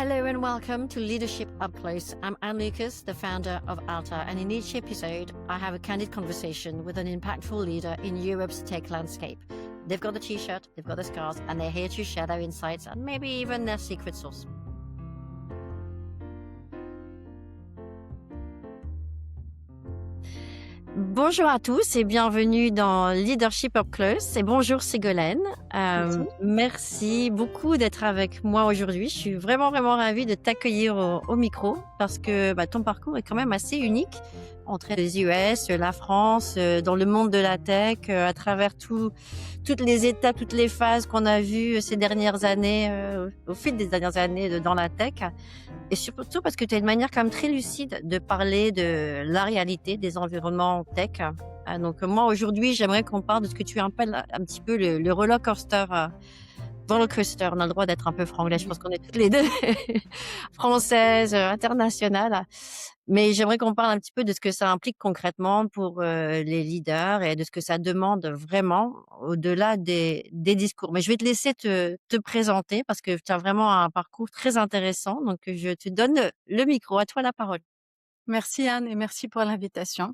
Hello and welcome to Leadership Up Close. I'm Anne Lucas, the founder of Alta, and in each episode, I have a candid conversation with an impactful leader in Europe's tech landscape. They've got the t-shirt, they've got the scars, and they're here to share their insights and maybe even their secret sauce. Bonjour à tous et bienvenue dans Leadership Up Close. Et bonjour Ségolène. Merci beaucoup d'être avec moi aujourd'hui. Je suis vraiment ravie de t'accueillir au micro parce que ton parcours est quand même assez unique entre les US, la France, dans le monde de la tech, à travers toutes les étapes, toutes les phases qu'on a vues ces dernières années, au fil des dernières années dans la tech. Et surtout parce que tu as une manière quand même très lucide de parler de la réalité des environnements tech. Donc moi aujourd'hui, j'aimerais qu'on parle de ce que tu appelles un petit peu le roller coaster. Roller coaster, on a le droit d'être un peu franglais, je pense qu'on est toutes les deux françaises, internationales. Mais j'aimerais qu'on parle un petit peu de ce que ça implique concrètement pour les leaders et de ce que ça demande vraiment au-delà des discours. Mais je vais te laisser te présenter parce que tu as vraiment un parcours très intéressant. Donc, je te donne le micro. À toi la parole. Merci Anne et merci pour l'invitation.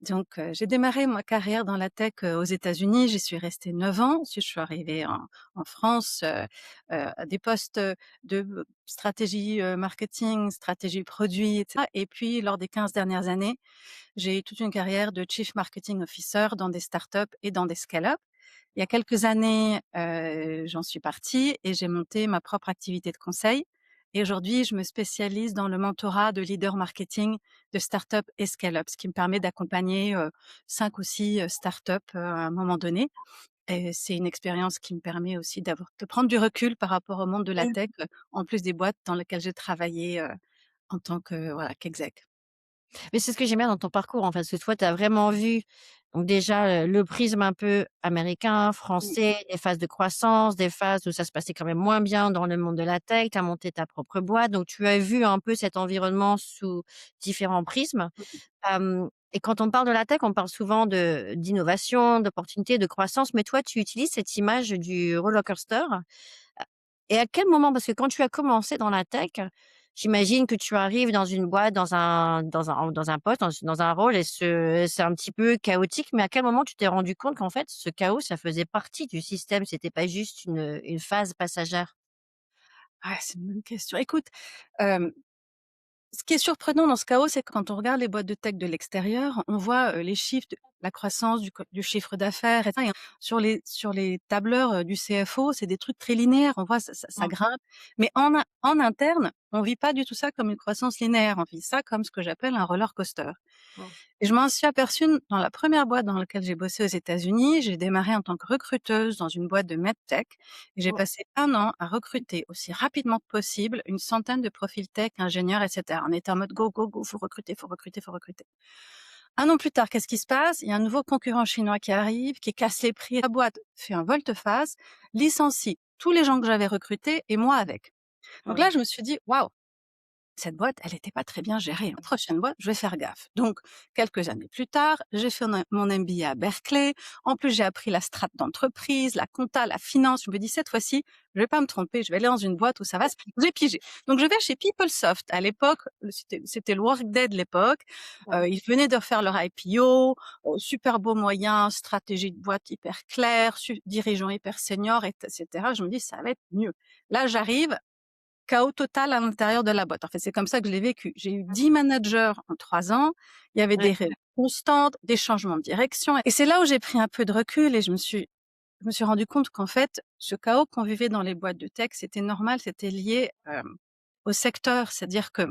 Donc, j'ai démarré ma carrière dans la tech aux États-Unis. J'y suis restée 9 ans. Ensuite, je suis arrivée en France à des postes de stratégie marketing, stratégie produit, etc. Et puis, lors des 15 dernières années, j'ai eu toute une carrière de Chief Marketing Officer dans des startups et dans des scale-up. Il y a quelques années, j'en suis partie et j'ai monté ma propre activité de conseil. Et aujourd'hui, je me spécialise dans le mentorat de leader marketing de start-up et scale-up, ce qui me permet d'accompagner 5 ou 6 start-up à un moment donné. Et c'est une expérience qui me permet aussi de prendre du recul par rapport au monde de la tech, en plus des boîtes dans lesquelles j'ai travaillé en tant que qu'exec. Mais c'est ce que j'aime bien dans ton parcours, en fait, parce que toi, tu as vraiment vu donc déjà, le prisme un peu américain, Mmh. français, des phases de croissance, des phases où ça se passait quand même moins bien dans le monde de la tech. Tu as monté ta propre boîte, donc tu as vu un peu cet environnement sous différents prismes. Et quand on parle de la tech, on parle souvent d'innovation, d'opportunités, de croissance, mais toi, tu utilises cette image du roller coaster. Et à quel moment? Parce que quand tu as commencé dans la tech, j'imagine que tu arrives dans une boîte, dans un poste, dans un rôle et c'est un petit peu chaotique, mais à quel moment tu t'es rendu compte qu'en fait, ce chaos, ça faisait partie du système, c'était pas juste une phase passagère? Ah, c'est une bonne question. Écoute, hem ce qui est surprenant dans ce chaos, c'est que quand on regarde les boîtes de tech de l'extérieur, on voit, les chiffres de la croissance du chiffre d'affaires et ça et sur les tableurs, du CFO, c'est des trucs très linéaires. On voit ça Mmh. grimpe, mais en interne, on vit pas du tout ça comme une croissance linéaire. On vit ça comme ce que j'appelle un roller coaster. Mmh. Et je m'en suis aperçue dans la première boîte dans laquelle j'ai bossé aux États-Unis. J'ai démarré en tant que recruteuse dans une boîte de medtech et j'ai Mmh. passé 1 an à recruter aussi rapidement que possible une centaine de profils tech, ingénieurs, et cetera. On était en mode go, go, go, faut recruter, faut recruter, faut recruter. 1 an plus tard, qu'est-ce qui se passe? Il y a un nouveau concurrent chinois qui arrive, qui casse les prix. La boîte fait un volte-face, licencie tous les gens que j'avais recrutés et moi avec. Donc Mmh. là, je me suis dit: «Waouh, cette boîte, elle était pas très bien gérée. La prochaine boîte, je vais faire gaffe.» Donc, quelques années plus tard, j'ai fait mon MBA à Berkeley. En plus, j'ai appris la strat d'entreprise, la compta, la finance. Je me dis, cette fois-ci, je vais pas me tromper. Je vais aller dans une boîte où ça va se j'ai pigé. Donc, je vais chez PeopleSoft. À l'époque, c'était le Workday de l'époque. Mmh. Ils venaient de faire leur IPO. Super beau moyen, stratégie de boîte hyper claire, dirigeant hyper senior, etc. Je me dis, ça va être mieux. Là, j'arrive, chaos total à l'intérieur de la boîte. En fait, c'est comme ça que je l'ai vécu. J'ai eu 10 managers en 3 ans. Il y avait des Ouais. réunions constantes, des changements de direction. Et c'est là où j'ai pris un peu de recul et je me suis rendu compte qu'en fait, ce chaos qu'on vivait dans les boîtes de tech, c'était normal, c'était lié au secteur. C'est-à-dire que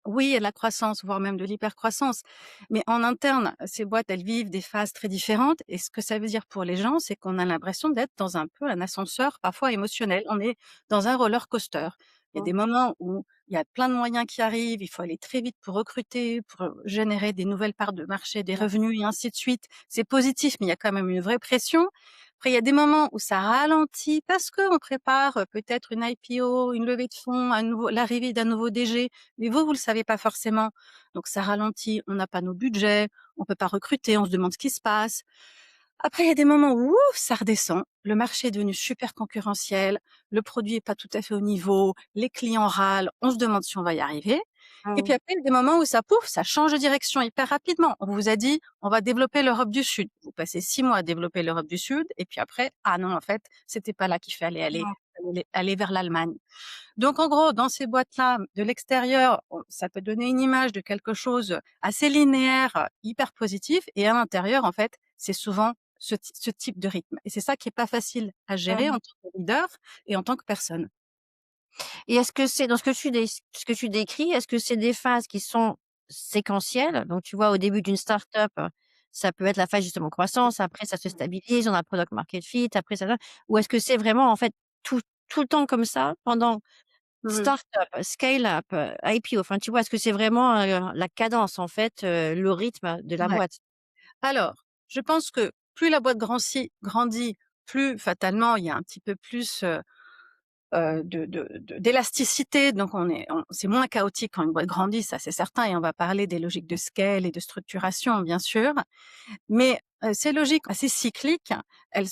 oui, il y a de la croissance, voire même de l'hypercroissance. Mais en interne, ces boîtes, elles vivent des phases très différentes. Et ce que ça veut dire pour les gens, c'est qu'on a l'impression d'être dans un peu un ascenseur, parfois émotionnel. On est dans un roller coaster. Il y a Mmh. des moments où il y a plein de moyens qui arrivent, il faut aller très vite pour recruter, pour générer des nouvelles parts de marché, des revenus et ainsi de suite. C'est positif, mais il y a quand même une vraie pression. Après, il y a des moments où ça ralentit parce qu'on prépare peut-être une IPO, une levée de fonds, l'arrivée d'un nouveau DG. Mais vous le savez pas forcément. Donc ça ralentit, on n'a pas nos budgets, on peut pas recruter, on se demande ce qui se passe. Après, il y a des moments où ouf, ça redescend. Le marché est devenu super concurrentiel, le produit est pas tout à fait au niveau, les clients râlent, on se demande si on va y arriver. Et puis Mmh. après, il y a des moments où ça pouf, ça change de direction hyper rapidement. On vous a dit, on va développer l'Europe du Sud. Vous passez 6 mois à développer l'Europe du Sud, et puis après, ah non, en fait, c'était pas là qu'il fallait aller, Ouais. aller vers l'Allemagne. Donc en gros, dans ces boîtes-là, de l'extérieur, ça peut donner une image de quelque chose assez linéaire, hyper positif, et à l'intérieur, en fait, c'est souvent ce type de rythme. Et c'est ça qui est pas facile à gérer en Mmh. tant que leader et en tant que personne. Et est-ce que c'est dans ce que tu décris, est-ce que c'est des phases qui sont séquentielles? Donc tu vois, au début d'une start-up, ça peut être la phase justement croissance, après ça se stabilise, on a product market fit, après ça ou est-ce que c'est vraiment en fait tout le temps comme ça pendant Mmh. start-up, scale-up, IPO? Enfin, tu vois, est-ce que c'est vraiment, la cadence en fait, le rythme de la Ouais. boîte? Alors, je pense que plus la boîte grandit, plus fatalement il y a un petit peu plus, d'élasticité, donc c'est moins chaotique quand une boîte grandit, ça c'est certain, et on va parler des logiques de scale et de structuration, bien sûr. Mais, ces logiques assez cycliques, elles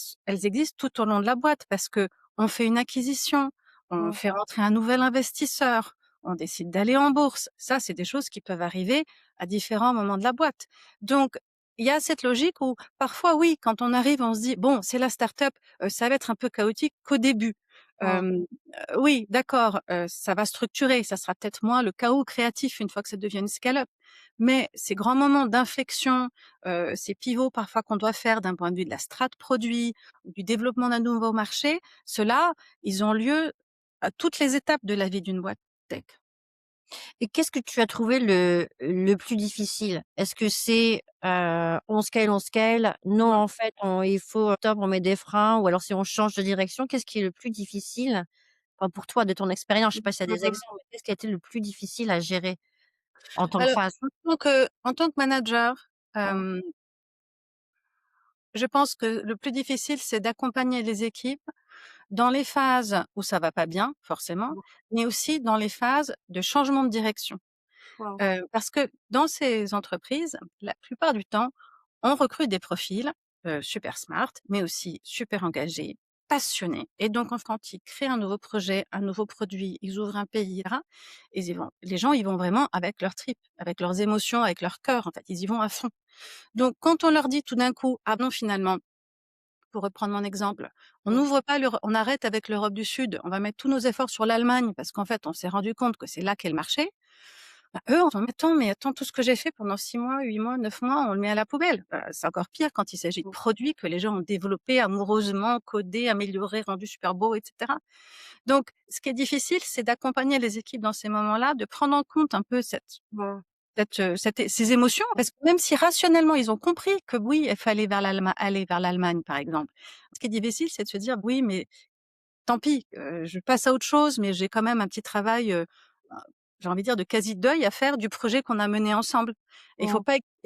existent tout au long de la boîte parce que on fait une acquisition, on Mmh. fait rentrer un nouvel investisseur, on décide d'aller en bourse. Ça, c'est des choses qui peuvent arriver à différents moments de la boîte. Donc, il y a cette logique où parfois, oui, quand on arrive, on se dit: «Bon, c'est la start-up, ça va être un peu chaotique qu'au début». Mmh. Oui, d'accord, ça va structurer, ça sera peut-être moins le chaos créatif une fois que ça devient une scale-up. Mais ces grands moments d'inflexion, ces pivots parfois qu'on doit faire d'un point de vue de la strate produit, ou du développement d'un nouveau marché, ceux-là, ils ont lieu à toutes les étapes de la vie d'une boîte tech. Et qu'est-ce que tu as trouvé le plus difficile? Est-ce que c'est, on scale, non Mmh. en fait il faut stop, on met des freins ou alors si on change de direction, qu'est-ce qui est le plus difficile? Enfin pour toi de ton expérience, je sais pas s'il y a des Mmh. exemples, mais qu'est-ce qui a été le plus difficile à gérer en tant que Alors, phase? en tant que manager, Mmh. hem, je pense que le plus difficile, c'est d'accompagner les équipes dans les phases où ça va pas bien, forcément, Mmh. mais aussi dans les phases de changement de direction. Mmh. Parce que dans ces entreprises, la plupart du temps, on recrute des profils, super smart, mais aussi super engagés, passionnés, et donc quand ils créent un nouveau projet, un nouveau produit, ils ouvrent un pays, et cetera, les gens, ils vont vraiment avec leurs tripes, avec leurs émotions, avec leur cœur, en fait, ils y vont à fond. Donc quand on leur dit tout d'un coup: «Ah non, finalement», pour reprendre mon exemple, Mmh. on arrête avec l'Europe du Sud, on va mettre tous nos efforts sur l'Allemagne parce qu'en fait, on s'est rendu compte que c'est là qu'est le marché. Bah, eux, en disant: «Mais attends, tout ce que j'ai fait pendant 6 mois, 8 mois, 9 mois, on le met à la poubelle». C'est encore pire quand il s'agit de Mmh. produits que les gens ont développés amoureusement, codés, améliorés, rendus super beaux, et cetera. Donc ce qui est difficile, c'est d'accompagner les équipes dans ces moments-là, de prendre en compte un peu Mmh. ces émotions, parce que même si rationnellement ils ont compris que oui, il fallait aller vers l'Allemagne, par exemple. Ce qui est difficile, c'est de se dire: «Oui, mais tant pis, je passe à autre chose, mais j'ai quand même un petit travail, bah, j'ai envie de dire de quasi-deuil à faire du projet qu'on a mené ensemble». Et Mmh. il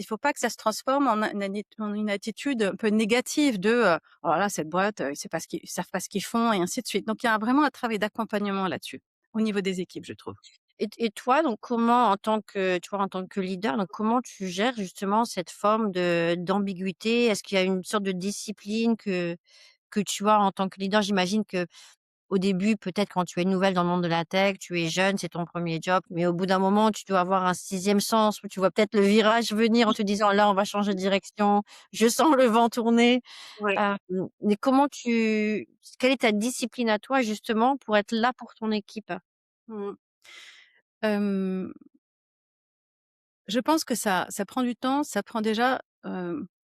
faut pas que ça se transforme en une attitude un peu négative de, «Oh là là, cette boîte, ils savent pas ce qu'ils font», et ainsi de suite. Donc il y a vraiment un travail d'accompagnement là-dessus, au niveau des équipes, je trouve. Et toi donc comment en tant que tu vois, en tant que leader, donc comment tu gères justement cette forme de d'ambiguïté? Est-ce qu'il y a une sorte de discipline que tu as en tant que leader? J'imagine que au début, peut-être quand tu es nouvelle dans le monde de la tech, tu es jeune, c'est ton premier job, mais au bout d'un moment, tu dois avoir un sixième sens où tu vois peut-être le virage venir en te disant: «Là, on va changer de direction, je sens le vent tourner». Oui. Hem, mais quelle est ta discipline à toi justement pour être là pour ton équipe? Mmh. Hem, je pense que ça prend du temps, ça prend déjà,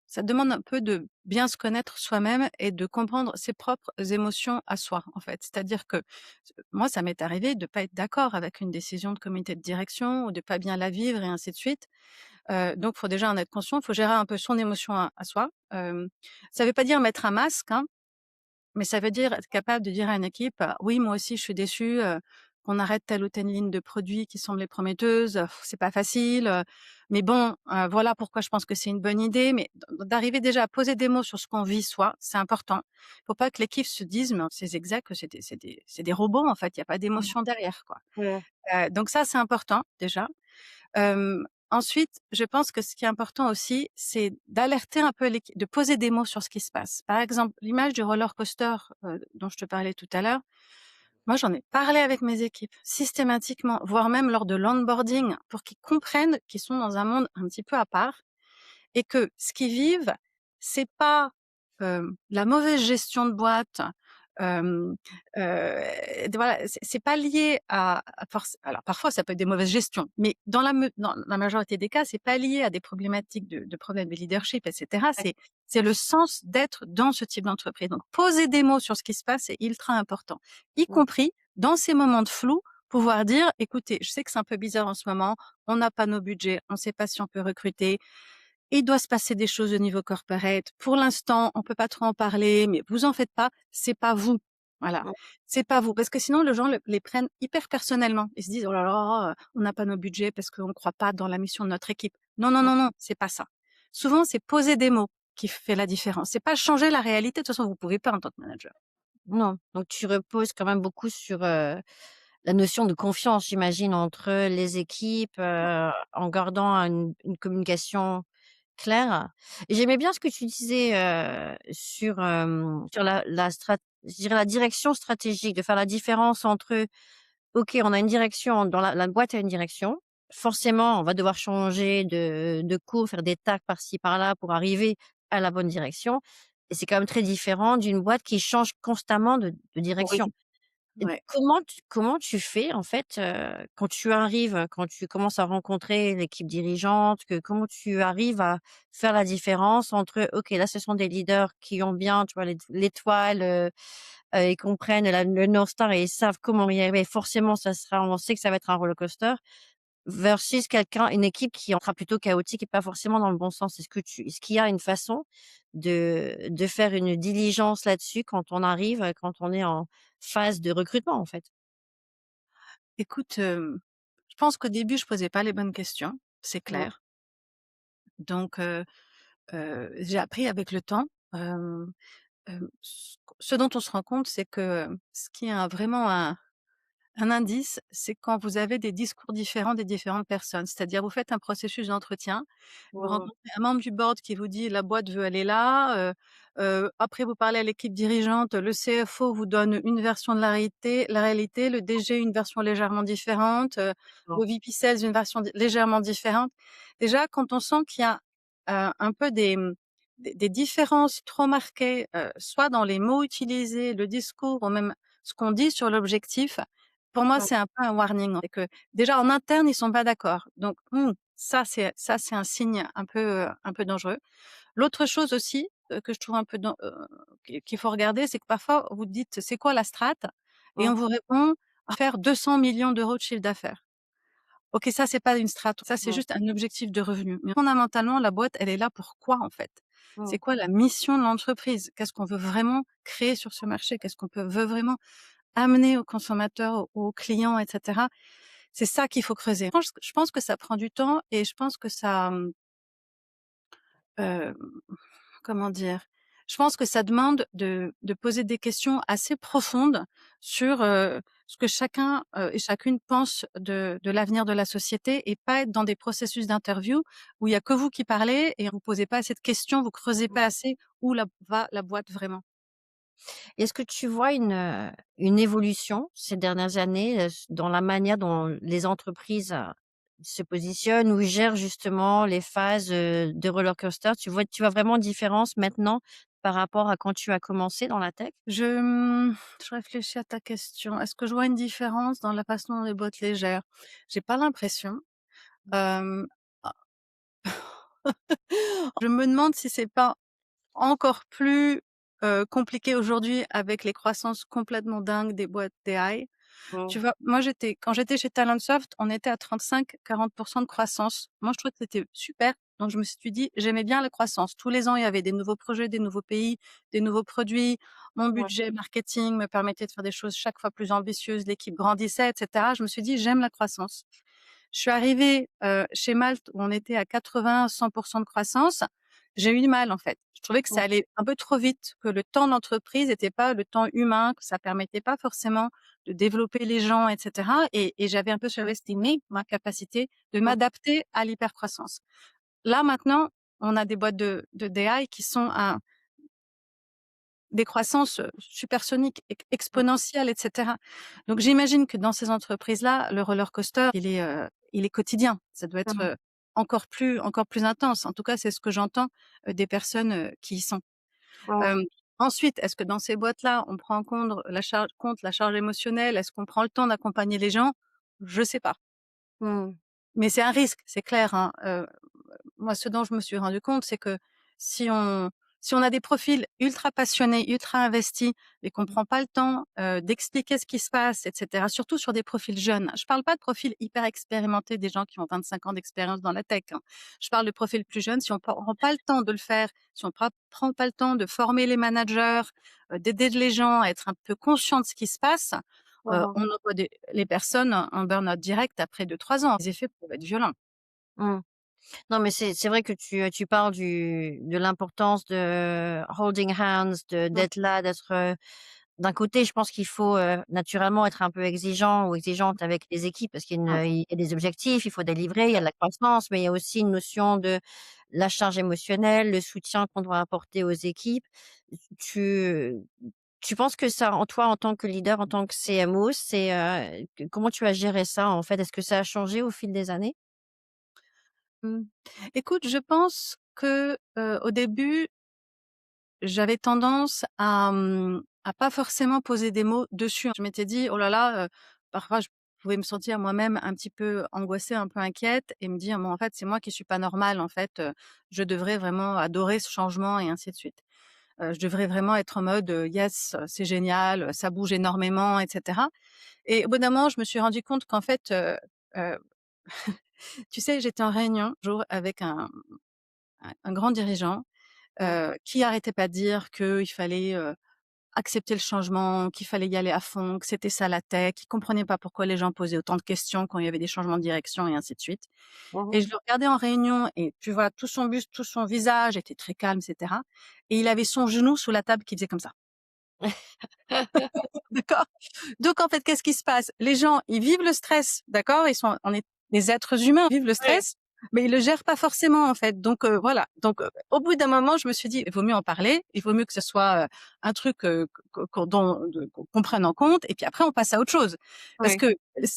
ça demande un peu de bien se connaître soi-même et de comprendre ses propres émotions à soi, en fait. C'est-à-dire que moi, ça m'est arrivé de pas être d'accord avec une décision de comité de direction ou de pas bien la vivre, et ainsi de suite. Donc faut déjà en être conscient, faut gérer un peu son émotion à soi. Ça veut pas dire mettre un masque, hein, mais ça veut dire être capable de dire à une équipe: «Oui, moi aussi je suis déçu, qu'on arrête telle ou telle ligne de produit qui semblait prometteuse, c'est pas facile, mais bon, voilà pourquoi je pense que c'est une bonne idée». Mais d'arriver déjà à poser des mots sur ce qu'on vit soi, c'est important. Faut pas que l'équipe se dise: «Mais ces execs, c'est des robots en fait, il y a pas Mmh. d'émotion derrière, quoi». Ouais. Donc ça, c'est important déjà. Ensuite, je pense que ce qui est important aussi, c'est d'alerter un peu de poser des mots sur ce qui se passe. Par exemple, l'image du roller coaster, dont je te parlais tout à l'heure, moi, j'en ai parlé avec mes équipes systématiquement, voire même lors de l'onboarding pour qu'ils comprennent qu'ils sont dans un monde un petit peu à part et que ce qu'ils vivent, c'est pas, la mauvaise gestion de boîte, hem, voilà, c'est pas lié à force. Alors parfois ça peut être des mauvaises gestions, mais dans la majorité des cas, c'est pas lié à des problématiques de problèmes de leadership et cetera. C'est le sens d'être dans ce type d'entreprise. Donc poser des mots sur ce qui se passe, c'est ultra important, y Mmh. compris dans ces moments de flou, pouvoir dire: «Écoutez, je sais que c'est un peu bizarre en ce moment, on n'a pas nos budgets, on sait pas si on peut recruter, il doit se passer des choses au niveau corporate. Pour l'instant, on peut pas trop en parler, mais vous en faites pas, c'est pas vous. Voilà, Mmh. c'est pas vous. Parce que sinon, les gens les prennent hyper personnellement. Ils se disent: «Oh là là, on n'a pas nos budgets parce qu'on ne croit pas dans la mission de notre équipe». Non, non, Mmh. non, non, c'est pas ça. Souvent, c'est poser des mots qui fait la différence. C'est pas changer la réalité. De toute façon, vous pouvez pas en tant que manager. Non, donc tu reposes quand même beaucoup sur, la notion de confiance, j'imagine, entre les équipes, en gardant une communication claire. Et j'aimais bien ce que tu disais, sur je dirais la direction stratégique, de faire la différence entre, OK, on a une direction, dans la boîte a une direction. Forcément, on va devoir changer de cours, faire des tacks par-ci par-là pour arriver à la bonne direction, et c'est quand même très différent d'une boîte qui change constamment de Oui, direction. Et ouais. comment tu fais en fait, quand tu arrives, quand tu commences à rencontrer l'équipe dirigeante, comment tu arrives à faire la différence entre: «OK, là, ce sont des leaders qui ont bien, tu vois, l'étoile, ils comprennent le North Star et ils savent comment y arriver. Forcément, on sait que ça va être un roller coaster», versus une équipe qui sera plutôt chaotique et pas forcément dans le bon sens. Est-ce qu'il y a une façon de faire une diligence là-dessus quand on arrive, quand on est en phase de recrutement, en fait? Écoute, je pense qu'au début, je posais pas les bonnes questions, c'est Mmh. clair. Donc, j'ai appris avec le temps. Ce dont on se rend compte, c'est que ce qui est vraiment un indice, c'est quand vous avez des discours différents des différentes personnes. C'est-à-dire, vous faites un processus d'entretien, vous Mmh. rencontrez un membre du board qui vous dit: «La boîte veut aller là», après vous parlez à l'équipe dirigeante, le CFO vous donne une version de la réalité, le DG une version légèrement différente, Bon. le VP Sales une version légèrement différente. Déjà, quand on sent qu'il y a, un peu des différences trop marquées, soit dans les mots utilisés, le discours ou même ce qu'on dit sur l'objectif, pour moi, Mmh. c'est un peu un warning. C'est que déjà en interne, ils sont pas d'accord. Donc, ça c'est un signe un peu dangereux. L'autre chose aussi, que je trouve un peu qu'il faut regarder, c'est que parfois vous dites: «C'est quoi la strat?» et Mmh. on vous répond: «Faire 200 millions d'euros de chiffre d'affaires». OK, ça c'est pas une strat, ça c'est Mmh. juste un objectif de revenu. Mais fondamentalement, la boîte, elle est là pour quoi en fait? Mmh. C'est quoi la mission de l'entreprise? Qu'est-ce qu'on veut vraiment créer sur ce marché? Qu'est-ce qu'on veut vraiment amener aux consommateurs, aux clients et cetera? C'est ça qu'il faut creuser. Je pense que ça prend du temps et je pense que ça, hem, comment dire? Je pense que ça demande de poser des questions assez profondes sur, ce que chacun, et chacune pense de l'avenir de la société et pas être dans des processus d'interview où il y a que vous qui parlez et vous posez pas assez de questions, vous creusez pas assez où la va la boîte vraiment. Est-ce que tu vois une évolution ces dernières années, dans la manière dont les entreprises, se positionnent ou gèrent justement les phases, de roller coaster? Tu vois vraiment une différence maintenant par rapport à quand tu as commencé dans la tech? Je réfléchis à ta question. Est-ce que je vois une différence dans la façon dont les boîtes les gèrent? J'ai pas l'impression. Hem, ah, je me demande si c'est pas encore plus, compliqué aujourd'hui avec les croissances complètement dingues des boîtes d'AI. Mmh. Tu vois? Moi, quand j'étais chez Talentsoft, on était à 35-40 de croissance. Moi, je trouvais que c'était super, donc je me suis dit: «J'aimais bien la croissance». Tous les ans, il y avait des nouveaux projets, des nouveaux pays, des nouveaux produits. Mon Ouais. budget marketing me permettait de faire des choses chaque fois plus ambitieuses, l'équipe grandissait et cetera. Je me suis dit: «J'aime la croissance». Je suis arrivée, chez Malte où on était à 80-100 de croissance. j'ai eu du mal, en fait. Je trouvais que ça Mmh. allait un peu trop vite, que le temps d'entreprise était pas le temps humain, que ça permettait pas forcément de développer les gens et cetera et j'avais un peu surestimé ma capacité de Mmh. m'adapter à l'hypercroissance. Là, maintenant, on a des boîtes de DI qui sont à des croissances, supersoniques, Mmh. exponentielles et cetera. Donc j'imagine que dans ces entreprises-là, le roller coaster, il est quotidien. Ça doit être, Mmh. encore plus intense. En tout cas, c'est ce que j'entends, des personnes, qui y sont. Mmh. Hem, Ensuite, est-ce que dans ces boîtes-là, on prend en compte la charge émotionnelle? Est-ce qu'on prend le temps d'accompagner les gens? Je sais pas. Mmh. Mais c'est un risque, c'est clair, hein. Moi, ce dont je me suis rendu compte, c'est que si on si on a des profils ultra passionnés, ultra investis, mais qu'on prend pas le temps, d'expliquer ce qui se passe et cetera, surtout sur des profils jeunes. Je parle pas de profils hyper expérimentés, des gens qui ont 25 ans d'expérience dans la tech, hein. Je parle de profils plus jeunes. Si on prend pas le temps de le faire, si on prend pas le temps de former les managers, d'aider les gens à être un peu conscients de ce qui se passe, Mmh. on envoie les personnes en burn-out direct après 2 3 ans. Les effets peuvent être violents. Mmh. Non, mais c'est vrai que tu parles de l'importance de holding hands, Mmh, d'être là, d'être, d'un côté, je pense qu'il faut, naturellement être un peu exigeant ou exigeante avec les équipes parce mmh. il y a des objectifs, il faut délivrer, il y a de la croissance, mais il y a aussi une notion de la charge émotionnelle, le soutien qu'on doit apporter aux équipes. Tu tu penses que ça, en toi, en tant que leader, en tant que CMO, comment tu as géré ça, en fait? Est-ce que ça a changé au fil des années? Mmh. Écoute, je pense que, au début, j'avais tendance à pas forcément poser des mots dessus. Je m'étais dit: «Oh là là», parfois je pouvais me sentir moi-même un petit peu angoissée, un peu inquiète et me dire: «Mais en fait, c'est moi qui suis pas normale, en fait, je devrais vraiment adorer ce changement» et ainsi de suite. Je devrais vraiment être en mode, «Yes, c'est génial, ça bouge énormément» et cetera et au bout d'un moment, je me suis rendu compte qu'en fait, heu, tu sais, j'étais en réunion un jour avec un grand dirigeant, Mmh. qui arrêtait pas de dire qu'il fallait, accepter le changement, qu'il fallait y aller à fond, que c'était ça la tech. Il comprenait pas pourquoi les gens posaient autant de questions quand il y avait des changements de direction et ainsi de suite. Mmh. Et je le regardais en réunion et tu vois, tout son buste, tout son visage était très calme et cetera et il avait son genou sous la table qui faisait comme ça. D'accord? Donc en fait, qu'est-ce qui se passe? Les gens, ils vivent le stress, d'accord? On est des êtres humains, ils vivent le Ouais. stress, mais ils le gèrent pas forcément en fait. Donc voilà. Donc au bout d'un moment, je me suis dit: «Il vaut mieux en parler, il vaut mieux que ce soit, un truc, qu'on prenne en compte et puis après on passe à autre chose». Parce Ouais. que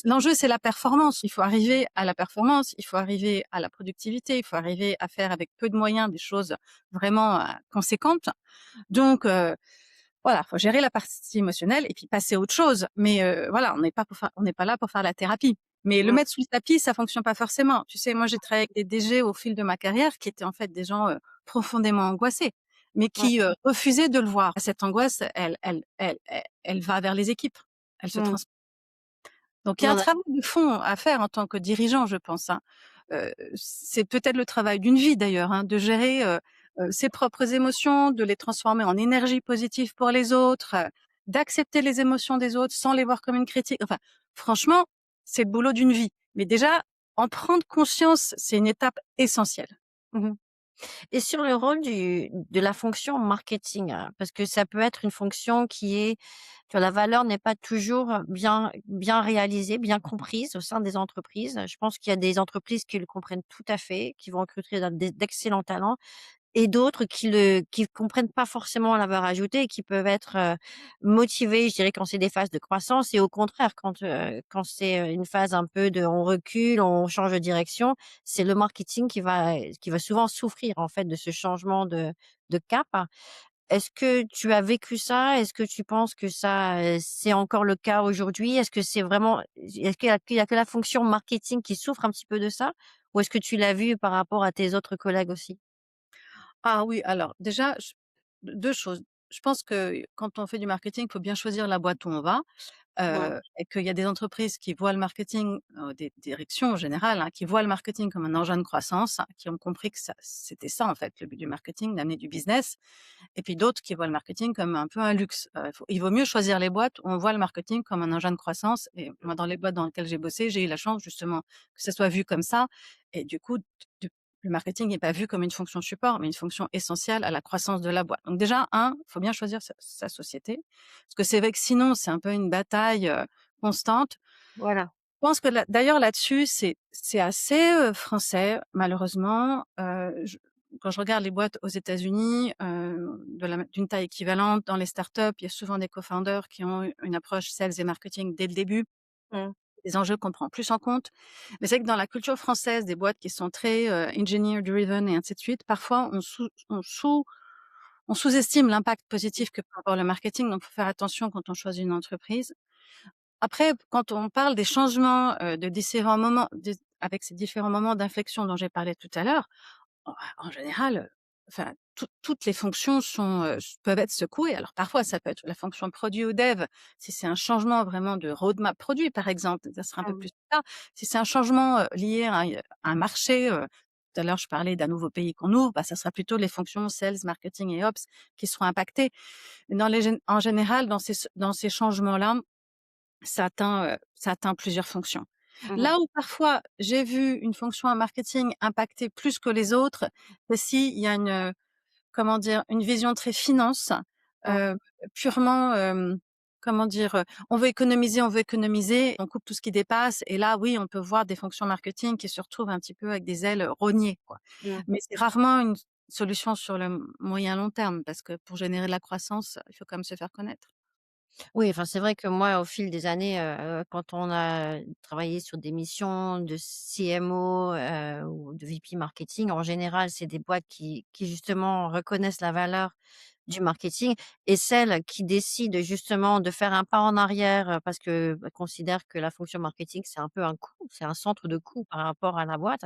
l'enjeu, c'est la performance. Il faut arriver à la performance, il faut arriver à la productivité, il faut arriver à faire avec peu de moyens des choses vraiment, conséquentes. Donc voilà, faut gérer la partie émotionnelle et puis passer à autre chose. Mais voilà, on n'est pas là pour faire la thérapie. Mais le Mmh. mettre sous le tapis, ça fonctionne pas forcément. Tu sais, moi, j'ai travaillé avec des DG au fil de ma carrière qui étaient en fait des gens, profondément angoissés, mais Ouais. qui, refusaient de le voir. Cette angoisse, elle va vers les équipes. Elle se Mmh. trans Donc il y a un Non, travail de fond à faire en tant que dirigeant, je pense, hein. C'est peut-être le travail d'une vie d'ailleurs, hein, de gérer, ses propres émotions, de les transformer en énergie positive pour les autres, d'accepter les émotions des autres sans les voir comme une critique. Enfin, franchement, c'est le boulot d'une vie. Mais déjà, en prendre conscience, c'est une étape essentielle. mmh. Et sur le rôle de la fonction marketing, parce que ça peut être une fonction qui est que la valeur n'est pas toujours bien réalisée, bien comprise au sein des entreprises. Je pense qu'il y a des entreprises qui le comprennent tout à fait, qui vont recruter d'excellents talents et d'autres qui comprennent pas forcément la valeur ajoutée et qui peuvent être, motivés, je dirais, quand c'est des phases de croissance et au contraire quand c'est, une phase un peu de on recule, on change de direction, c'est le marketing qui va souvent souffrir, en fait, de ce changement de cap. Est-ce que tu as vécu ça? Est-ce que tu penses que ça, c'est encore le cas aujourd'hui? Est-ce que c'est vraiment est-ce qu'il y a que la fonction marketing qui souffre un petit peu de ça? Ou est-ce que tu l'as vu par rapport à tes autres collègues aussi? Ah oui, alors déjà, 2 choses. Je pense que quand on fait du marketing, il faut bien choisir la boîte où on va. Mmh. Et qu'il y a des entreprises qui voient le marketing, des directions en général, hein, qui voient le marketing comme un engin de croissance, hein, qui ont compris que ça c'était ça en fait le but du marketing, d'amener du business et puis d'autres qui voient le marketing comme un peu un luxe. Il vaut mieux choisir les boîtes où on voit le marketing comme un engin de croissance et moi dans les boîtes dans lesquelles j'ai bossé, j'ai eu la chance justement que ça soit vu comme ça et du coup le marketing n'est pas vu comme une fonction support, mais une fonction essentielle à la croissance de la boîte. Donc déjà, il faut bien choisir sa société, parce que c'est vrai que sinon, c'est un peu une bataille, constante. Voilà. Je pense que là d'ailleurs là-dessus, c'est assez, français malheureusement. Je Quand je regarde les boîtes aux États-Unis, d'une taille équivalente, dans les startups, il y a souvent des co-founders qui ont une approche sales et marketing dès le début, Mmh. des enjeux qu'on prend plus en compte. Mais c'est vrai que dans la culture française, des boîtes qui sont très, engineer driven et ainsi de suite, parfois on sous-estime l'impact positif que peut avoir le marketing, donc faut faire attention quand on choisit une entreprise. Après, quand on parle des changements, de différents moments avec ces différents moments d'inflexion dont j'ai parlé tout à l'heure, en général, enfin, toutes les fonctions peuvent être secouées. Alors parfois, ça peut être la fonction produit ou dev, si c'est un changement vraiment de roadmap produit, par exemple, ça sera un peu Mmh. plus tard. Si c'est un changement, lié à un marché, tout à l'heure, je parlais d'un nouveau pays qu'on ouvre, bah, ça sera plutôt les fonctions sales, marketing et ops qui seront impactées. Mais en général, dans ces changements-là, ça atteint plusieurs fonctions. Mmh. Là où parfois j'ai vu une fonction en marketing impacter plus que les autres, c'est s'il y a comment dire? Une vision très finance, Mmh. heu, purement, comment dire? On veut économiser, on coupe tout ce qui dépasse et là, oui, on peut voir des fonctions marketing qui se retrouvent un petit peu avec des ailes rognées, quoi. Mmh. Mais c'est rarement une solution sur le moyen long terme parce que pour générer de la croissance, il faut quand même se faire connaître. Oui, enfin, c'est vrai que moi, au fil des années, quand on a travaillé sur des missions de CMO, ou de VP marketing, en général, c'est des boîtes qui justement reconnaissent la valeur du marketing et celles qui décident justement de faire un pas en arrière, parce que, bah, considèrent que la fonction marketing, c'est un peu un coût, c'est un centre de coût par rapport à la boîte.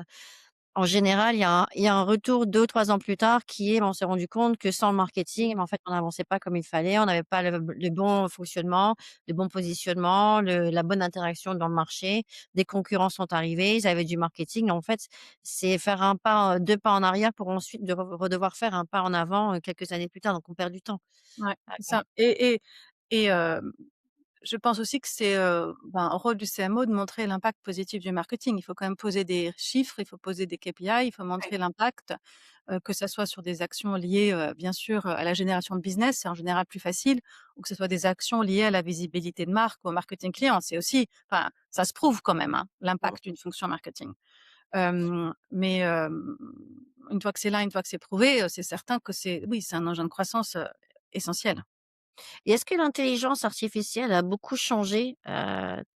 En général, il y a un retour 2 ou 3 ans plus tard qui est: «On s'est rendu compte que sans le marketing, mais en fait, on n'avançait pas comme il fallait, on n'avait pas le bon fonctionnement, le bon positionnement, la bonne interaction dans le marché. Des concurrents sont arrivés, ils avaient du marketing». En fait, c'est faire un pas, 2 pas en arrière pour ensuite de redevoir faire un pas en avant, quelques années plus tard, donc on perd du temps. Ouais, Ah c'est ouais. ça et je pense aussi que c'est, un rôle du CMO de montrer l'impact positif du marketing. Il faut quand même poser des chiffres, il faut poser des KPI, il faut montrer l'impact, que ça soit sur des actions liées, bien sûr, à la génération de business, c'est en général plus facile, ou que ce soit des actions liées à la visibilité de marque, au marketing client. C'est aussi enfin, ça se prouve quand même, hein, Mmh. l'impact d'une fonction marketing. Mais une fois que c'est là, une fois que c'est prouvé, c'est certain que c'est un engin de croissance, essentiel. Et est-ce que l'intelligence artificielle a beaucoup changé,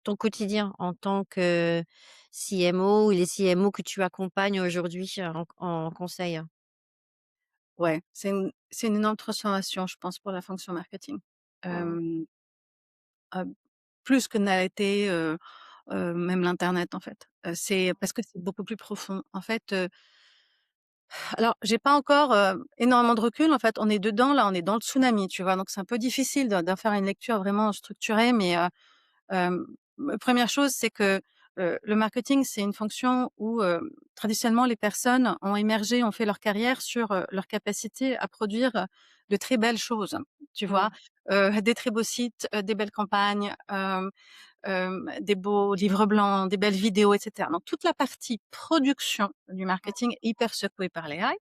ton quotidien en tant que CMO ou les CMO que tu accompagnes aujourd'hui, en conseil? Ouais, c'est une énorme transformation, je pense, pour la fonction marketing. Mmh. Hem, Plus que n'a été, même l'internet, en fait. C'est parce que c'est beaucoup plus profond. En fait, alors j'ai pas encore, énormément de recul, en fait. On est dedans, là, on est dans le tsunami, tu vois? Donc c'est un peu difficile d'en faire une lecture vraiment structurée, mais Hem, 1 chose, c'est que, le marketing, c'est une fonction où, traditionnellement, les personnes ont émergé, ont fait leur carrière sur, leur capacité à produire, de très belles choses, tu vois? Mmh. Des très beaux sites, des belles campagnes, des beaux livres blancs, des belles vidéos et cetera. Donc toute la partie production du marketing est hyper secouée par l'AI.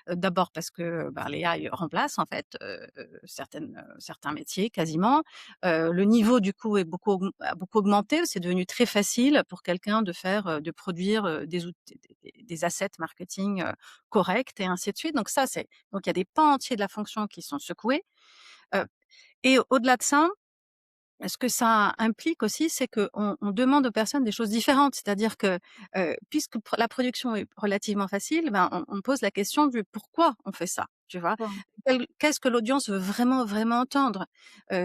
D'abord parce que, bah, l'AI remplace en fait, certains métiers quasiment. Le niveau du coup est a beaucoup augmenté. C'est devenu très facile pour quelqu'un de produire, des assets marketing, corrects et ainsi de suite. Donc il y a des pans entiers de la fonction qui sont secoués, heu et au-delà de ça, ce que ça implique aussi, c'est qu'on demande aux personnes des choses différentes. C'est-à-dire que, puisque la production est relativement facile, ben, on pose la question du pourquoi on fait ça, tu vois? Mmh. Qu'est-ce que l'audience veut vraiment, vraiment entendre?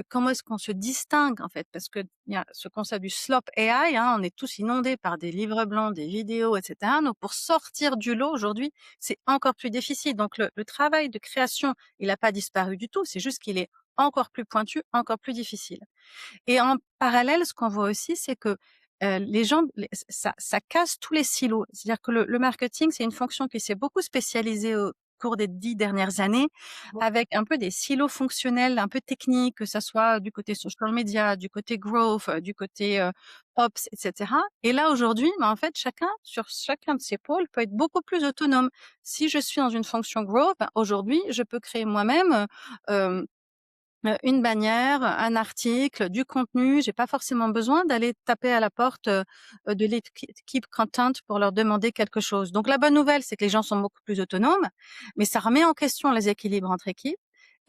Comment est-ce qu'on se distingue, en fait? Parce qu'il y a ce concept du slop AI, hein, on est tous inondés par des livres blancs, des vidéos et cetera. Donc pour sortir du lot aujourd'hui, c'est encore plus difficile. Donc le travail de création, il n'a pas disparu du tout, c'est juste qu'il est encore plus pointu, encore plus difficile. Et en parallèle, ce qu'on voit aussi, c'est que, les gens les ça casse tous les silos. C'est-à-dire que le marketing, c'est une fonction qui s'est beaucoup spécialisée cours des 10 dernières années, Mmh. avec un peu des silos fonctionnels un peu techniques, que ça soit du côté social media, du côté growth, du côté, ops et cetera. Et là, aujourd'hui, en fait, chacun, sur chacun de ces pôles, peut être beaucoup plus autonome. Si je suis dans une fonction growth, aujourd'hui, je peux créer moi-même, hem une bannière, un article, du contenu. J'ai pas forcément besoin d'aller taper à la porte, de l'équipe content pour leur demander quelque chose. Donc la bonne nouvelle, c'est que les gens sont beaucoup plus autonomes, mais ça remet en question les équilibres entre équipes.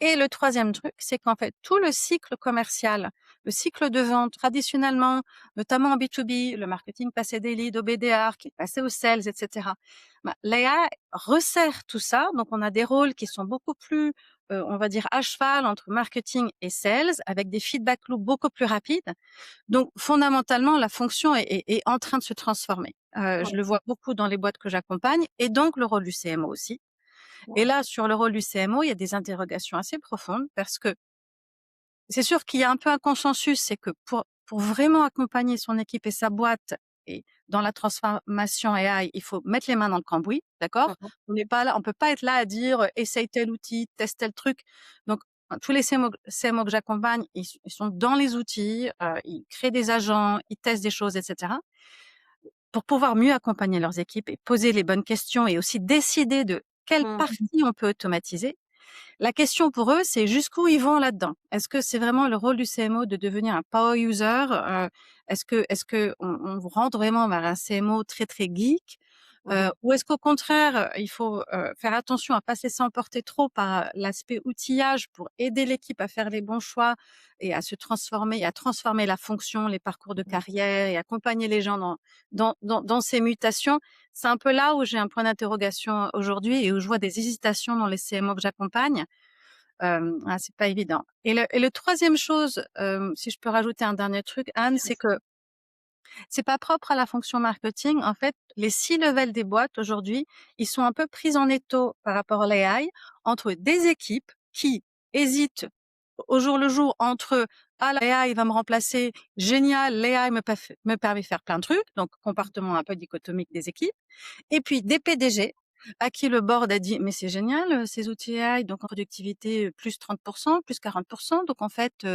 Et le troisième truc, c'est qu'en fait, tout le cycle commercial, le cycle de vente, traditionnellement, notamment en B2B, le marketing passait des leads au BDR, qui passait aux sales, et cetera. L'AI resserre tout ça, donc on a des rôles qui sont beaucoup plus on va dire à cheval entre marketing et sales avec des feedback loops beaucoup plus rapides. Donc fondamentalement, la fonction est en train de se transformer. Je Ouais, le vois beaucoup dans les boîtes que j'accompagne et donc le rôle du CMO aussi. Et ouais. là, sur le rôle du CMO, il y a des interrogations assez profondes parce que c'est sûr qu'il y a un peu un consensus, c'est que pour vraiment accompagner son équipe et sa boîte et dans la transformation AI, il faut mettre les mains dans le cambouis, d'accord? Mmh. On n'est pas là, on peut pas être là à dire essaye tel outil, teste tel truc. Donc tous les CMO que j'accompagne, ils sont dans les outils, ils créent des agents, ils testent des choses, etc. Pour pouvoir mieux accompagner leurs équipes et poser les bonnes questions et aussi décider de quelle Mmh. partie on peut automatiser. La question pour eux, c'est jusqu'où ils vont là-dedans. Est-ce que c'est vraiment le rôle du CMO de devenir un power user? Est-ce que on vous rentre vraiment vers un CMO très, très geek? Mmh. Ou est-ce qu'au contraire, il faut, faire attention à pas se laisser emporter trop par l'aspect outillage pour aider l'équipe à faire les bons choix et à se transformer et à transformer la fonction, les parcours de Mmh. carrière et accompagner les gens dans ces mutations? C'est un peu là où j'ai un point d'interrogation aujourd'hui et où je vois des hésitations dans les CMO que j'accompagne. C'est pas évident. Et le 3e chose, si je peux rajouter un dernier truc, Anne, c'est que c'est pas propre à la fonction marketing. En fait, les C-level des boîtes aujourd'hui, ils sont un peu pris en étau par rapport à l'AI entre des équipes qui hésitent au jour le jour entre ah l'AI va me remplacer, génial, l'AI me permet de faire plein de trucs, donc comportement un peu dichotomique des équipes. Et puis des PDG à qui le board a dit: «Mais c'est génial, ces outils AI, donc en productivité, plus 30 plus 40. Donc en fait,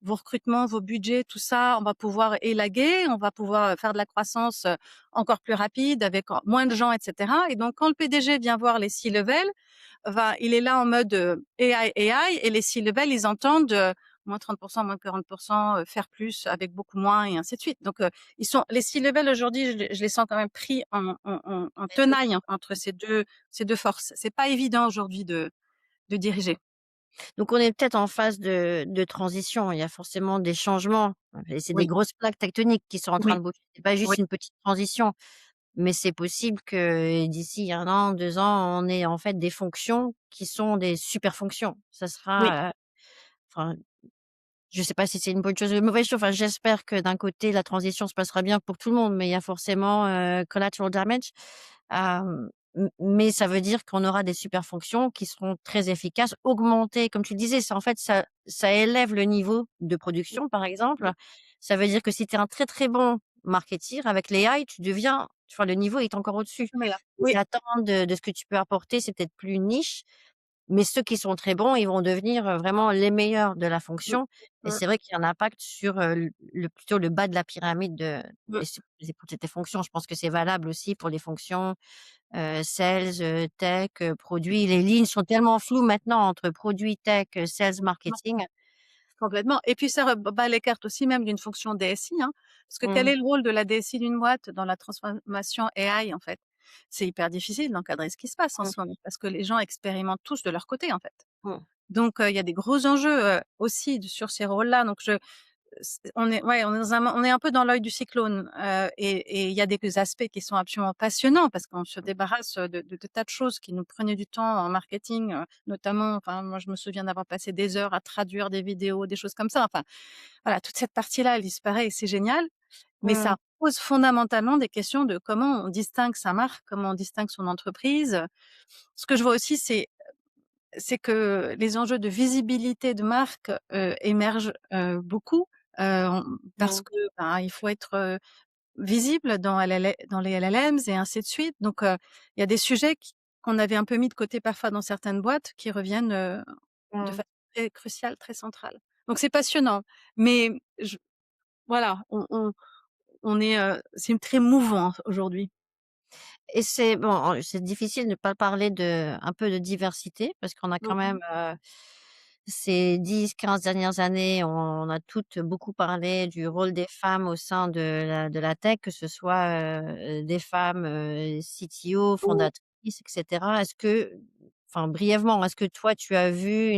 vos recrutements, vos budgets, tout ça, on va pouvoir élaguer, on va pouvoir, faire de la croissance, encore plus rapide avec en moins de gens et cetera». Et donc quand le PDG vient voir les C-level, il est là en mode, AI, AI et les C-level, ils entendent, moins 30 moins 40 faire plus avec beaucoup moins et ainsi de suite. Donc ils sont les C-level aujourd'hui, je les sens quand même pris en tenaille entre ces deux forces. C'est pas évident aujourd'hui de diriger. Donc on est peut-être en phase de transition. Il y a forcément des changements et c'est des Oui, grosses plaques tectoniques qui sont en train oui, de bouger. C'est pas oui, juste une petite transition, mais c'est possible que d'ici 1 an, 2 ans, on ait en fait des fonctions qui sont des super fonctions. Ça oui, sera, enfin, je sais pas si c'est une bonne chose ou une mauvaise chose. Enfin, j'espère que d'un côté, la transition se passera bien pour tout le monde, mais il y a forcément, collateral damage. Mais ça veut dire qu'on aura des super fonctions qui seront très efficaces, augmentées, comme tu le disais, ça en fait, ça élève le niveau de production, par exemple. oui. Ça veut dire que si tu es un très, très bon marketeur avec l'AI, tu vois, le niveau est encore au-dessus. Mais là, Les oui, attentes de ce que tu peux apporter, c'est peut-être plus niche, mais ceux qui sont très bons, ils vont devenir, vraiment les meilleurs de la mmh, fonction et mmh, c'est vrai qu'il y a un impact sur, plutôt le bas de la pyramide de mmh, et c'est pour toutes les fonctions. Je pense que c'est valable aussi pour les fonctions, sales, tech, produits. Les lignes sont tellement floues maintenant entre produits, tech, sales, marketing. complètement. Et puis ça bat les cartes aussi même d'une fonction DSI, hein. Parce que quel Mmh, est le rôle de la DSI d'une boîte dans la transformation AI, en fait? C'est hyper difficile d'encadrer ce qui se passe en mmh, ce moment parce que les gens expérimentent tous de leur côté, en fait. mmh. Donc il y a des gros enjeux, aussi sur ces rôles-là. Donc on est un peu dans l'œil du cyclone, et il y a des aspects qui sont absolument passionnants parce qu'on se débarrasse, de tas de choses qui nous prenaient du temps en marketing, notamment, enfin, moi, je me souviens d'avoir passé des heures à traduire des vidéos, des choses comme ça. Enfin, voilà, toute cette partie-là, elle disparaît et c'est génial, mais Mmh. ça pose fondamentalement des questions de comment on distingue sa marque, comment on distingue son entreprise. Ce que je vois aussi, c'est que les enjeux de visibilité de marque, émergent, beaucoup, on parce Mmh. que, ben, il faut être, visible dans les LLMs et ainsi de suite. Donc, il y a des sujets qu'on avait un peu mis de côté parfois dans certaines boîtes qui reviennent, de Mmh. façon très cruciale, très centrale. Donc c'est passionnant, mais je voilà, on est, c'est très mouvant aujourd'hui. Et c'est bon, c'est difficile de ne pas parler de un peu de diversité parce qu'on a quand même, Mmh. ces 10-15 dernières années, on a toutes beaucoup parlé du rôle des femmes au sein de la tech, que ce soit, des femmes, CTO, fondatrices et cetera. Est-ce que enfin brièvement, est-ce que toi tu as vu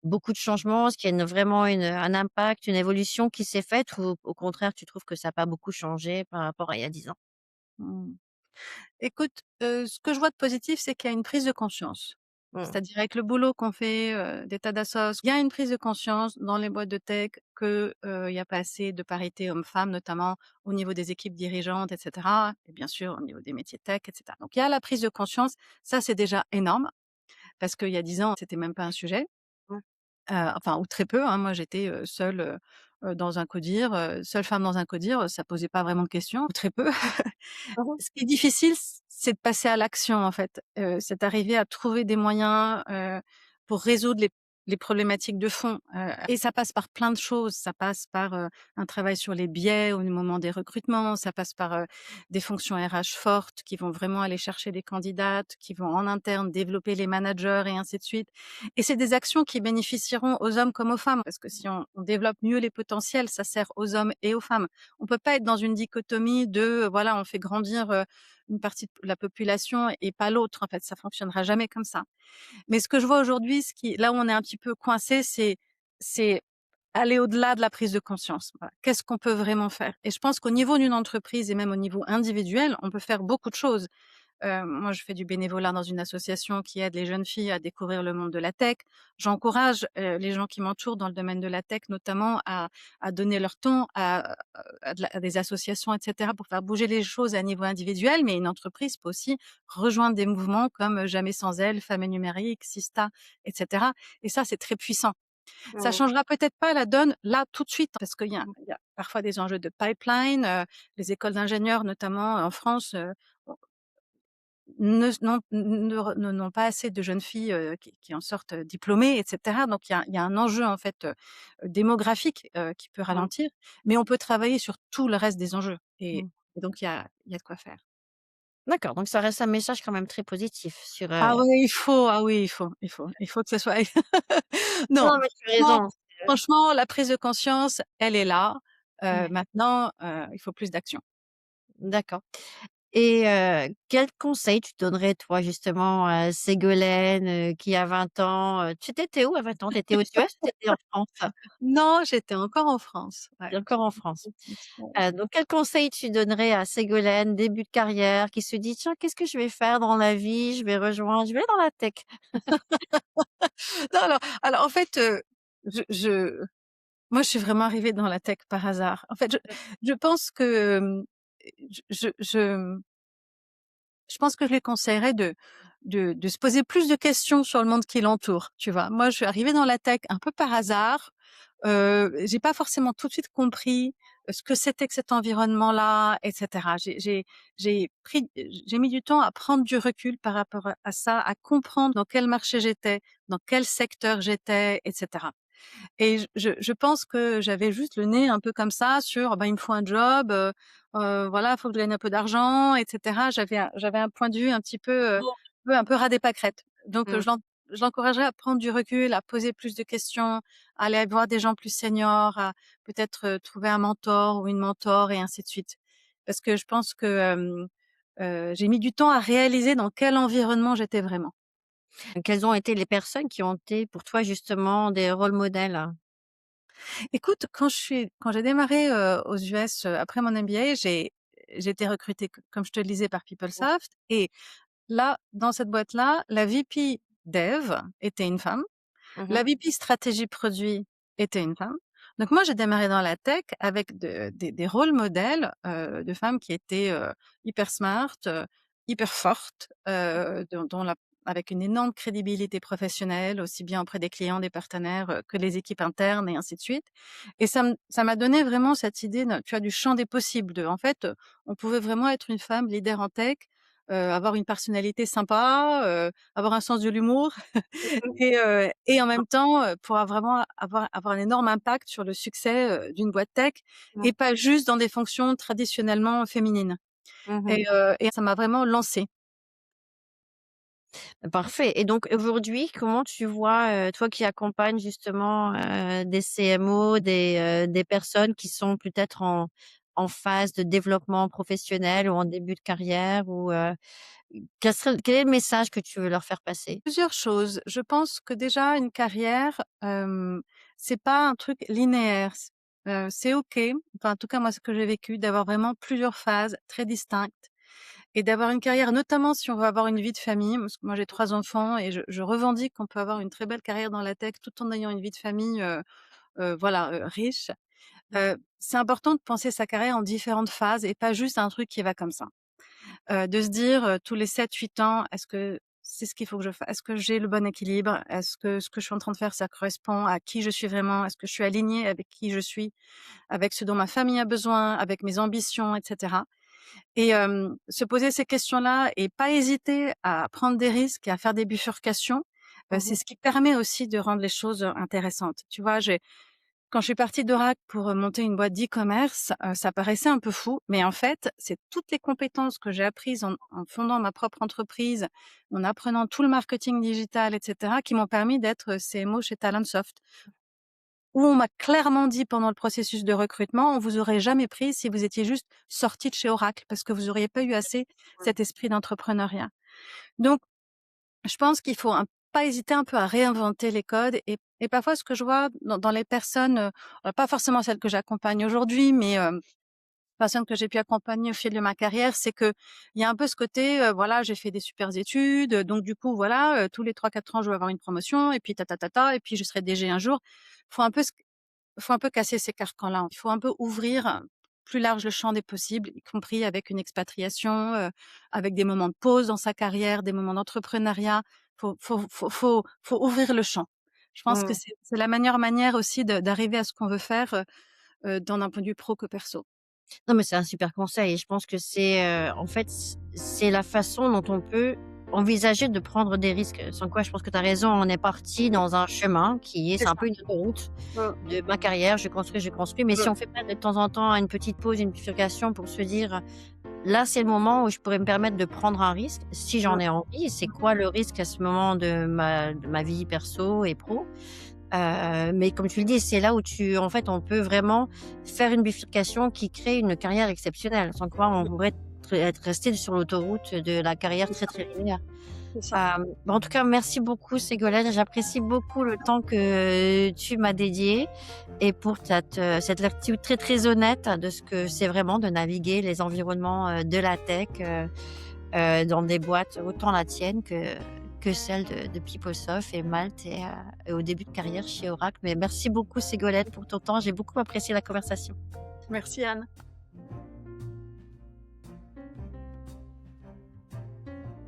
beaucoup de changements? Est-ce qu'il y a vraiment un impact, une évolution qui s'est faite ou au contraire tu trouves que ça a pas beaucoup changé par rapport à il y a 10 ans? Mmh. Écoute, ce que je vois de positif, c'est qu'il y a une prise de conscience. Mmh. C'est-à-dire avec le boulot qu'on fait, des tas d'assos, il y a une prise de conscience dans les boîtes de tech que, il y a pas assez de parité hommes-femmes, notamment au niveau des équipes dirigeantes et cetera et bien sûr au niveau des métiers tech et cetera. Donc il y a la prise de conscience, ça c'est déjà énorme parce qu'il y a 10 ans, c'était même pas un sujet. Mmh. Enfin ou très peu, hein. Moi j'étais, seule, dans un codir, seule femme dans un codir, ça posait pas vraiment de questions, ou très peu. Mmh mh. Ce qui est difficile, c'est de passer à l'action, en fait. C'est d'arriver à trouver des moyens, pour résoudre les problématiques de fond, et ça passe par plein de choses. Ça passe par, un travail sur les biais au moment des recrutements, ça passe par, des fonctions RH fortes qui vont vraiment aller chercher des candidates, qui vont en interne développer les managers et ainsi de suite. Et c'est des actions qui bénéficieront aux hommes comme aux femmes, parce que si on développe mieux les potentiels, ça sert aux hommes et aux femmes. On peut pas être dans une dichotomie de, voilà, on fait grandir, une partie de la population et pas l'autre, en fait, ça fonctionnera jamais comme ça. Mais ce que je vois aujourd'hui, ce qui là où on est un petit peu coincé, c'est aller au-delà de la prise de conscience. Voilà. Qu'est-ce qu'on peut vraiment faire? Et je pense qu'au niveau d'une entreprise et même au niveau individuel, on peut faire beaucoup de choses. Moi, je fais du bénévolat dans une association qui aide les jeunes filles à découvrir le monde de la tech. J'encourage, les gens qui m'entourent dans le domaine de la tech, notamment à donner leur temps à des associations et cetera pour faire bouger les choses à niveau individuel. Mais une entreprise peut aussi rejoindre des mouvements comme Jamais sans elle, Femmes et numérique, Sista et cetera et ça, c'est très puissant. Ça Mmh. changera peut-être pas la donne là, tout de suite, parce qu'il y a Mmh. il y a parfois des enjeux de pipeline, les écoles d'ingénieurs, notamment en France, n'ont pas assez de jeunes filles, qui en sortent, diplômées et cetera. Donc il y a un enjeu en fait, démographique, qui peut Mmh. ralentir, mais on peut travailler sur tout le reste des enjeux Mmh. et donc il y a de quoi faire. D'accord, donc ça reste un message quand même très positif sur, Ah ouais, ah oui, il faut que ce soit non, non mais tu as franchement raison, franchement, la prise de conscience, elle est là. ouais, Maintenant, il faut plus d'action. d'accord et quel conseil tu donnerais toi justement à Ségolène, qui a 20 ans, tu étais où à 20 ans? Tu étais aux US ou tu étais en France? Non, j'étais encore en France. Tu Ouais. es encore en France. Ouais. Donc quel conseil tu donnerais à Ségolène, début de carrière, qui se dit: «Tiens, qu'est-ce que je vais faire dans la vie? Je vais dans la tech». Non, alors en fait, je moi, je suis vraiment arrivée dans la tech par hasard. En fait, je pense que, je pense que je lui conseillerais de se poser plus de questions sur le monde qui l'entoure, tu vois? Moi, je suis arrivée dans la tech un peu par hasard. J'ai pas forcément tout de suite compris, ce que c'était que cet environnement-là et cetera. J'ai mis du temps à prendre du recul par rapport à ça, à comprendre dans quel marché j'étais, dans quel secteur j'étais et cetera. Et je pense que j'avais juste le nez un peu comme ça sur, ben, il me faut un job, voilà, faut que je gagne un peu d'argent et cetera. J'avais un point de vue un petit peu, un peu ras des pâquerettes. Donc, Mmh. je l'encouragerais à prendre du recul, à poser plus de questions, à aller voir des gens plus seniors, à peut-être, trouver un mentor ou une mentor et ainsi de suite. Parce que je pense que, j'ai mis du temps à réaliser dans quel environnement j'étais vraiment. Quelles ont été les personnes qui ont été pour toi justement des rôles modèles? Écoute, quand j'ai démarré, aux US, après mon MBA, j'ai été recrutée comme je te le disais par Mmh. PeopleSoft et là, dans cette boîte-là, la VP Dev était une femme, Mmh mh. la VP stratégie produit était une femme. Donc moi, j'ai démarré dans la tech avec des rôles modèles, de femmes qui étaient, hyper smart, hyper fortes, dont la avec une énorme crédibilité professionnelle, aussi bien auprès des clients, des partenaires, que les équipes internes et ainsi de suite. Et ça m'a donné vraiment cette idée de tu as du champ des possibles, de en fait, on pouvait vraiment être une femme leader en tech, avoir une personnalité sympa, avoir un sens de l'humour Mmh. et en même temps, pouvoir vraiment avoir un énorme impact sur le succès, d'une boîte tech Mmh. et pas juste dans des fonctions traditionnellement féminines Mmh. et ça m'a vraiment lancée. Parfait, et donc aujourd'hui, comment tu vois, toi qui accompagnes justement, des CMO, des personnes qui sont peut-être en phase de développement professionnel ou en début de carrière ou, quel est le message que tu veux leur faire passer? Plusieurs choses. Je pense que déjà une carrière, c'est pas un truc linéaire. C'est OK, enfin en tout cas moi ce que j'ai vécu, d'avoir vraiment plusieurs phases très distinctes et d'avoir une carrière notamment si on veut avoir une vie de famille. Parce que moi j'ai 3 enfants et je revendique qu'on peut avoir une très belle carrière dans la tech tout en ayant une vie de famille, voilà, riche. C'est important de penser sa carrière en différentes phases et pas juste un truc qui va comme ça. De se dire, tous les 7-8 ans: «Est-ce que c'est ce qu'il faut que je fasse? Est-ce que j'ai le bon équilibre? Est-ce que ce que je suis en train de faire, ça correspond à qui je suis vraiment? Est-ce que je suis alignée avec qui je suis, avec ce dont ma famille a besoin, avec mes ambitions?» et cetera et se poser ces questions-là et pas hésiter à prendre des risques et à faire des bifurcations, c'est Mmh. ce qui permet aussi de rendre les choses, intéressantes. Tu vois, quand je suis partie d'Oracle pour, monter une boîte d'e-commerce, ça paraissait un peu fou, mais en fait, c'est toutes les compétences que j'ai apprises en fondant ma propre entreprise, en apprenant tout le marketing digital et cetera, qui m'ont permis d'être CMO chez Talentsoft. Où on m'a clairement dit pendant le processus de recrutement: «On vous aurait jamais pris si vous étiez juste sortie de chez Oracle, parce que vous auriez pas eu assez cet esprit d'entrepreneuriat». Donc je pense qu'il faut pas hésiter un peu à réinventer les codes et parfois ce que je vois dans les personnes, pas forcément celles que j'accompagne aujourd'hui, mais personnes que j'ai pu accompagner au fil de ma carrière, c'est qu'il y a un peu ce côté, voilà, j'ai fait des supers études, donc du coup voilà, tous les 3-4 ans, je vais avoir une promotion et puis ta ta ta ta et puis je serai DG un jour. Faut un peu faut un peu casser ces carcans-là. Il faut un peu ouvrir plus large le champ des possibles, y compris avec une expatriation, avec des moments de pause dans sa carrière, des moments d'entrepreneuriat. Faut ouvrir le champ. Je pense que Mmh. c'est la meilleure manière aussi d'arriver à ce qu'on veut faire, dans d'un point de vue pro que perso. Non, mais c'est un super conseil et je pense que en fait, c'est la façon dont on peut envisager de prendre des risques. Sans quoi, je pense que tu as raison, on est parti dans un chemin C'est c'est un ça. peu une autoroute Mmh, de ma carrière, je construis, mais si mmh, on fait pas de temps en temps une petite pause, une bifurcation pour se dire: «Là, c'est le moment où je pourrais me permettre de prendre un risque, si j'en mmh, ai envie, c'est mmh. quoi le risque à ce moment de ma vie perso et pro?» Mais comme tu le dis, c'est là où en fait, on peut vraiment faire une bifurcation qui crée une carrière exceptionnelle, sans quoi on pourrait être resté sur l'autoroute de la carrière C'est très, ça, très linéaire. c'est ça. En tout cas, merci beaucoup Ségolène, j'apprécie beaucoup le temps que tu m'as dédié et pour cette lecture très, très honnête de ce que c'est vraiment de naviguer les environnements, de la tech, dans des boîtes autant la tienne que celle de PeopleSoft et Malte et au début de carrière chez Oracle. Mais merci beaucoup Ségolène pour ton temps, j'ai beaucoup apprécié la conversation. Merci Anne.